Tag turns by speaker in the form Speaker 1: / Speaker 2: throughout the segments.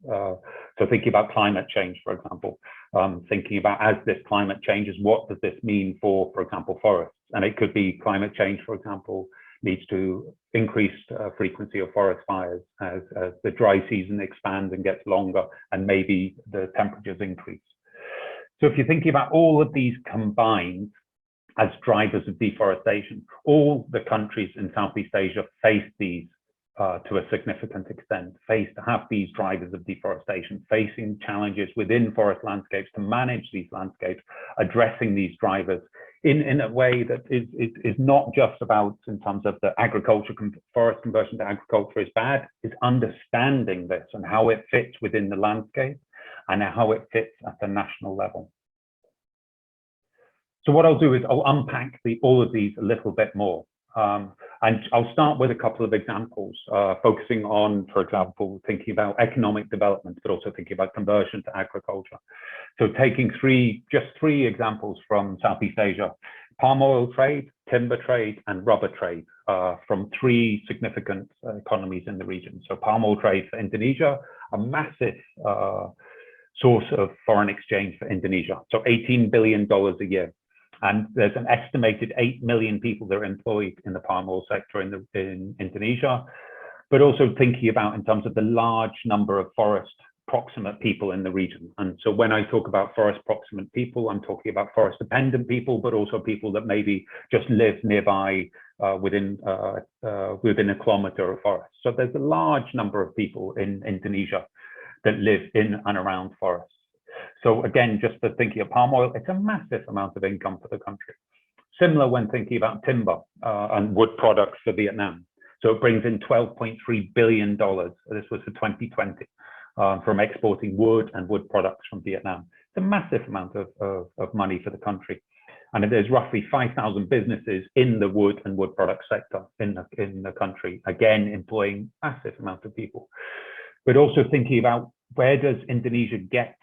Speaker 1: So thinking about climate change, for example, thinking about as this climate changes, what does this mean for example, forests? And it could be climate change, for example, leads to increased frequency of forest fires as the dry season expands and gets longer, and maybe the temperatures increase. So if you're thinking about all of these combined as drivers of deforestation, all the countries in Southeast Asia face these to a significant extent, have these drivers of deforestation, facing challenges within forest landscapes to manage these landscapes, addressing these drivers in a way that is not just about in terms of the agriculture, forest conversion to agriculture is bad, is understanding this and how it fits within the landscape and how it fits at the national level. So what I'll do is I'll unpack all of these a little bit more. And I'll start with a couple of examples, focusing on, for example, thinking about economic development, but also thinking about conversion to agriculture. So taking just three examples from Southeast Asia: palm oil trade, timber trade, and rubber trade, from three significant economies in the region. So palm oil trade for Indonesia, a massive source of foreign exchange for Indonesia. So $18 billion a year. And there's an estimated 8 million people that are employed in the palm oil sector in Indonesia, but also thinking about in terms of the large number of forest proximate people in the region. And so when I talk about forest proximate people, I'm talking about forest dependent people, but also people that maybe just live nearby within a kilometer of forest. So there's a large number of people in Indonesia that live in and around forests. So again, just for thinking of palm oil, it's a massive amount of income for the country. Similar when thinking about timber and wood products for Vietnam. So it brings in $12.3 billion. This was for 2020 from exporting wood and wood products from Vietnam. It's a massive amount of money for the country. And there's roughly 5,000 businesses in the wood and wood product sector in the country, again, employing massive amounts of people. But also thinking about where does Indonesia get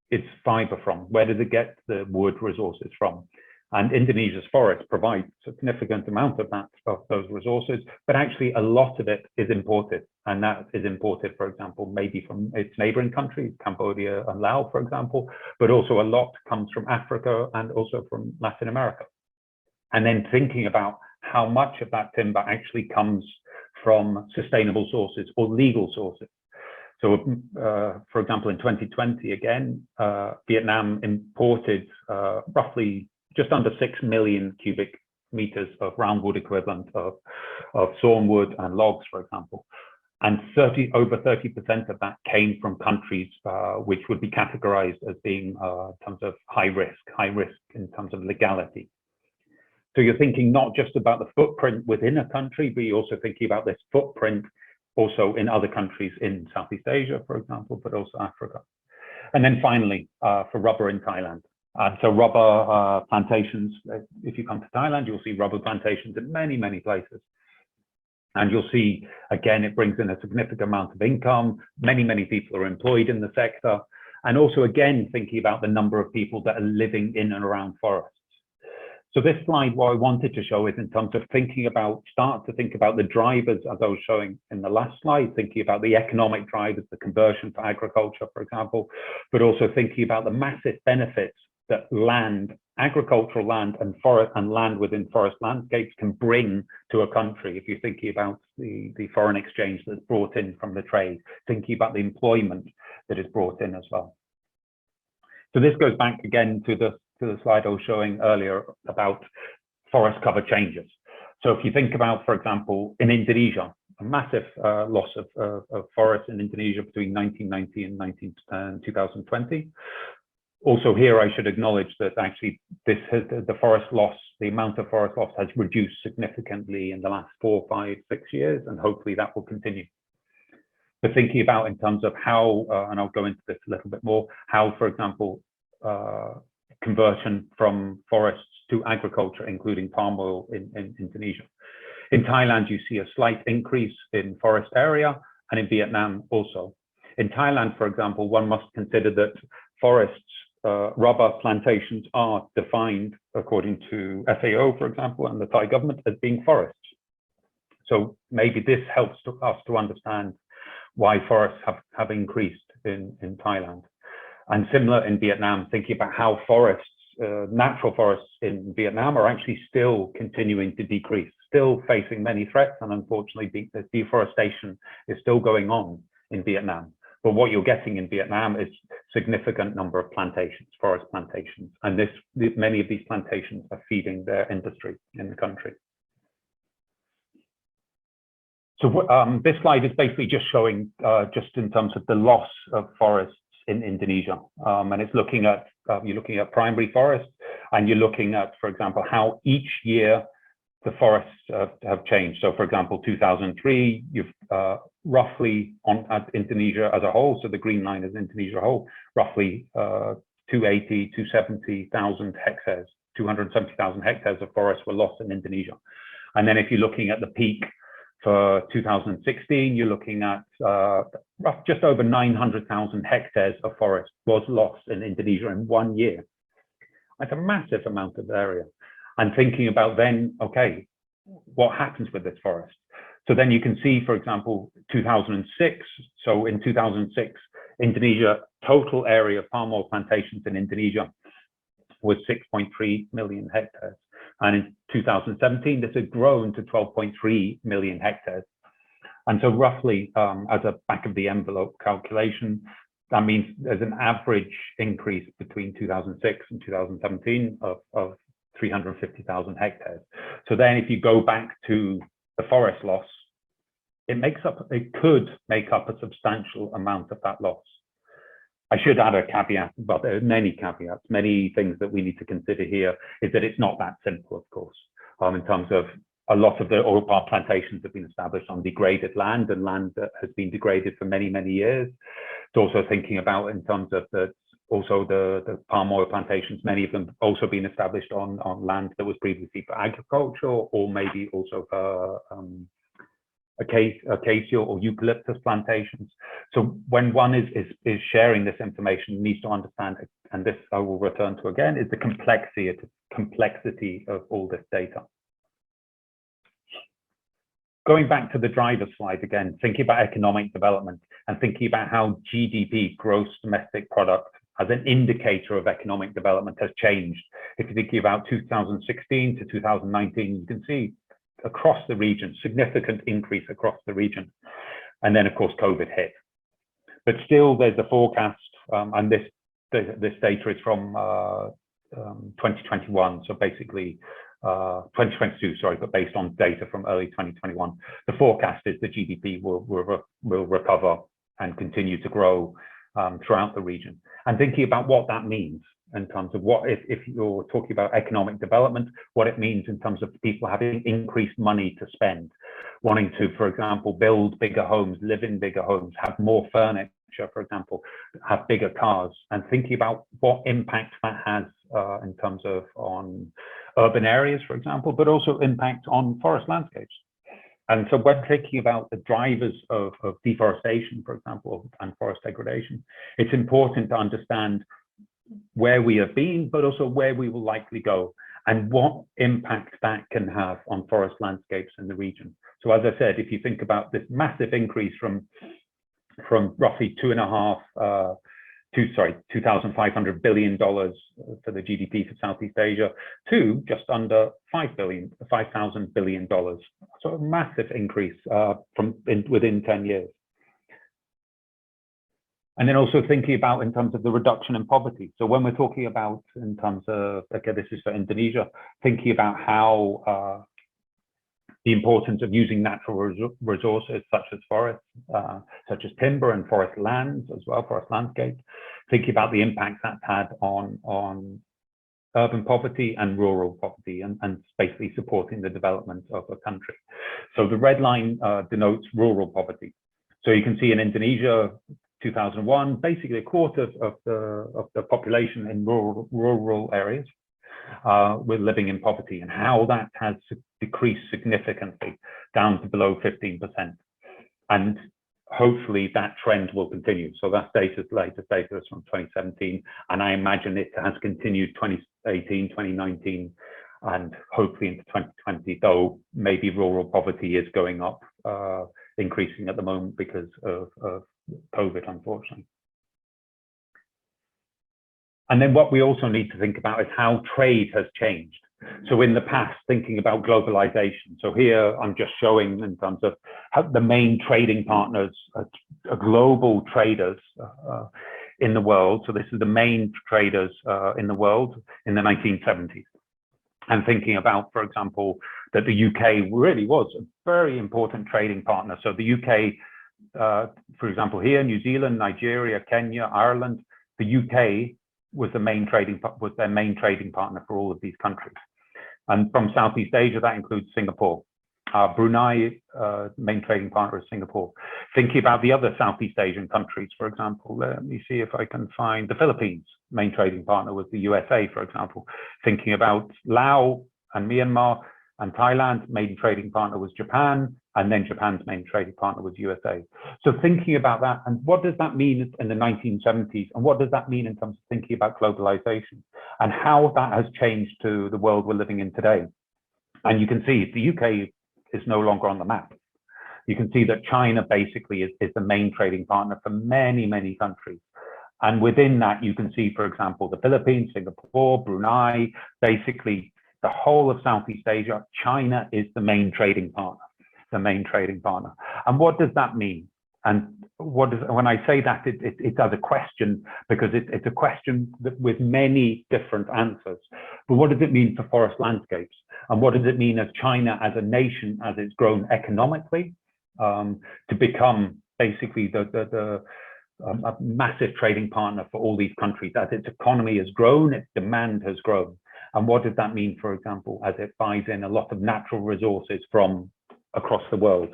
Speaker 1: its fiber from? Where does it get the wood resources from? And Indonesia's forests provide a significant amount of those resources, but actually a lot of it is imported. And that is imported, for example, maybe from its neighboring countries, Cambodia and Laos, for example, but also a lot comes from Africa and also from Latin America. And then thinking about how much of that timber actually comes from sustainable sources or legal sources. So, for example, in 2020, again, Vietnam imported roughly just under 6 million cubic meters of roundwood equivalent of sawn wood and logs, for example. And over 30% of that came from countries which would be categorized as being in terms of high risk in terms of legality. So you're thinking not just about the footprint within a country, but you're also thinking about this footprint also in other countries in Southeast Asia, for example, but also Africa. And then finally, for rubber in Thailand. So rubber plantations, if you come to Thailand, you'll see rubber plantations in many, many places. And you'll see, again, it brings in a significant amount of income. Many, many people are employed in the sector. And also, again, thinking about the number of people that are living in and around forests. So this slide, what I wanted to show is in terms of start to think about the drivers as I was showing in the last slide, thinking about the economic drivers, the conversion to agriculture, for example, but also thinking about the massive benefits that agricultural land and forest and land within forest landscapes can bring to a country. If you're thinking about the foreign exchange that's brought in from the trade, thinking about the employment that is brought in as well. So this goes back again to the slide I was showing earlier about forest cover changes. So if you think about, for example, in Indonesia, a massive loss of forests in Indonesia between 1990 and 2020. Also here, I should acknowledge that actually the amount of forest loss has reduced significantly in the last 4, 5, 6 years, and hopefully that will continue. But thinking about in terms of how, and I'll go into this a little bit more, how, for example, conversion from forests to agriculture, including palm oil in Indonesia. In Thailand, you see a slight increase in forest area, and in Vietnam also. In Thailand, for example, one must consider that forests, rubber plantations are defined according to FAO, for example, and the Thai government as being forests. So maybe this helps us to understand why forests have increased in Thailand. And similar in Vietnam, thinking about how forests, natural forests in Vietnam are actually still continuing to decrease, still facing many threats. And unfortunately, the deforestation is still going on in Vietnam. But what you're getting in Vietnam is significant number of plantations, forest plantations. And many of these plantations are feeding their industry in the country. So this slide is basically just showing, just in terms of the loss of forests in Indonesia. And it's looking at, you're looking at primary forests, and you're looking at, for example, how each year the forests have changed. So for example, 2003, you've roughly at Indonesia as a whole, so the green line is Indonesia as a whole, roughly 270,000 hectares, 270,000 hectares of forests were lost in Indonesia. And then if you're looking at the peak for 2016, you're looking at just over 900,000 hectares of forest was lost in Indonesia in 1 year. That's a massive amount of area. And thinking about then, okay, what happens with this forest? So then you can see, for example, 2006. So in 2006, Indonesia, total area of palm oil plantations in Indonesia was 6.3 million hectares. And in 2017, this had grown to 12.3 million hectares. And so roughly, as a back of the envelope calculation, that means there's an average increase between 2006 and 2017 of 350,000 hectares. So then if you go back to the forest loss, it could make up a substantial amount of that loss. I should add a caveat, but there are many caveats, many things that we need to consider here, is that it's not that simple, of course, in terms of a lot of the oil palm plantations have been established on degraded land and land that has been degraded for many, many years. It's also thinking about in terms of the palm oil plantations, many of them also been established on land that was previously for agriculture, or maybe also for acacia or eucalyptus plantations. So when one is sharing this information, needs to understand, and this I will return to again, is the complexity of all this data. Going back to the driver slide again, thinking about economic development and thinking about how GDP, gross domestic product, as an indicator of economic development has changed. If you're thinking about 2016 to 2019, you can see across the region, significant increase across the region. And then of course, COVID hit. But still there's a forecast, and this data is from 2021. So basically 2022, sorry, but based on data from early 2021, the forecast is the GDP will recover and continue to grow throughout the region. And thinking about what that means in terms of what, if you're talking about economic development, what it means in terms of people having increased money to spend, wanting to, for example, build bigger homes, live in bigger homes, have more furniture, for example, have bigger cars, and thinking about what impact that has in terms of on urban areas, for example, but also impact on forest landscapes. And so when thinking about the drivers of deforestation, for example, and forest degradation, it's important to understand where we have been, but also where we will likely go, and what impact that can have on forest landscapes in the region. So as I said, if you think about this massive increase from roughly $2,500 billion for the GDP for Southeast Asia to just under $5,000 billion. So a massive increase within 10 years. And then also thinking about in terms of the reduction in poverty. So when we're talking about in terms of, okay, this is for Indonesia, thinking about how the importance of using natural resources such as forests, such as timber and forest lands as well, forest landscapes, thinking about the impact that's had on urban poverty and rural poverty, and basically supporting the development of a country. So the red line denotes rural poverty. So you can see in Indonesia, 2001, basically a quarter of the population in rural areas were living in poverty, and how that has decreased significantly down to below 15%. And hopefully that trend will continue. So that's latest data is from 2017, and I imagine it has continued 2018, 2019, and hopefully into 2020, though maybe rural poverty is going up increasing at the moment because of COVID, unfortunately. And then what we also need to think about is how trade has changed. So in the past, thinking about globalization. So here I'm just showing in terms of how the main trading partners, global traders in the world. So this is the main traders in the world in the 1970s. And thinking about, for example, that the UK really was a very important trading partner. So the UK, for example, here, New Zealand, Nigeria, Kenya, Ireland, the UK was their main trading partner for all of these countries. And from Southeast Asia, that includes Singapore. Brunei, main trading partner is Singapore. Thinking about the other Southeast Asian countries, for example, let me see if I can find the Philippines, main trading partner was the USA, for example. Thinking about Laos and Myanmar and Thailand, main trading partner was Japan, and then Japan's main trading partner was USA. So thinking about that, and what does that mean in the 1970s, and what does that mean in terms of thinking about globalization, and how that has changed to the world we're living in today. And you can see the UK is no longer on the map. You can see that China basically is the main trading partner for many, many countries. And within that, you can see, for example, the Philippines, Singapore, Brunei, basically the whole of Southeast Asia. China is the main trading partner, And what does that mean? And when I say that, it's as a question, because it's a question with many different answers. But what does it mean for forest landscapes? And what does it mean as China, as a nation, as it's grown economically, to become basically a massive trading partner for all these countries? As its economy has grown, its demand has grown. And what does that mean, for example, as it buys in a lot of natural resources from across the world?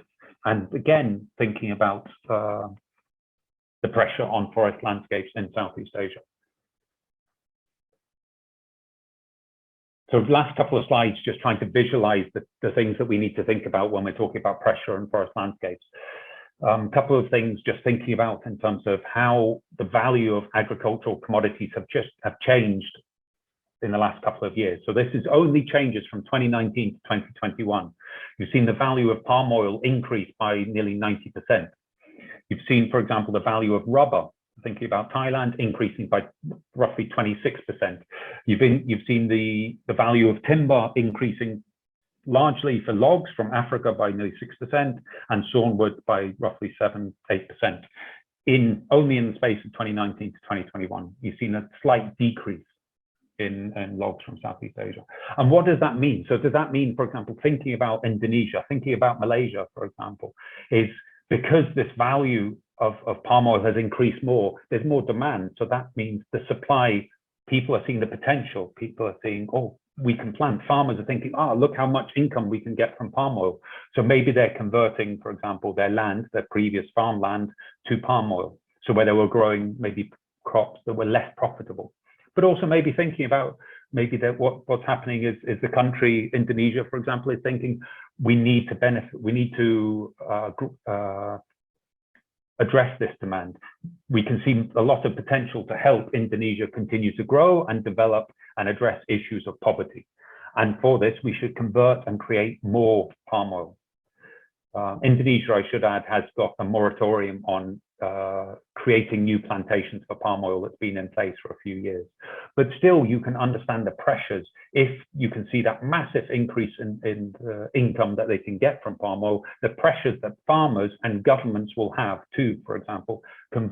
Speaker 1: And again, thinking about the pressure on forest landscapes in Southeast Asia. So the last couple of slides, just trying to visualize the things that we need to think about when we're talking about pressure on forest landscapes. A couple of things just thinking about in terms of how the value of agricultural commodities have changed in the last couple of years. So this is only changes from 2019 to 2021. You've seen the value of palm oil increase by nearly 90%. You've seen, for example, the value of rubber, thinking about Thailand, increasing by roughly 26%. You've seen the value of timber increasing largely for logs from Africa by nearly 6% and sawnwood by roughly 7-8%. Only in the space of 2019 to 2021, you've seen a slight decrease in logs from Southeast Asia. And what does that mean? So does that mean, for example, thinking about Indonesia, thinking about Malaysia, for example, is because this value of palm oil has increased more, there's more demand. So that means the supply, people are seeing the potential. People are seeing, oh, we can plant. Farmers are thinking, oh, look how much income we can get from palm oil. So maybe they're converting, for example, their previous farmland to palm oil. So where they were growing maybe crops that were less profitable. But also maybe thinking about maybe that what's happening is the country, Indonesia, for example, is thinking we need to benefit, we need to address this demand. We can see a lot of potential to help Indonesia continue to grow and develop and address issues of poverty. And for this, we should convert and create more palm oil. Indonesia, I should add, has got a moratorium on creating new plantations for palm oil that's been in place for a few years. But still, you can understand the pressures if you can see that massive increase in income that they can get from palm oil, the pressures that farmers and governments will have to, for example, convert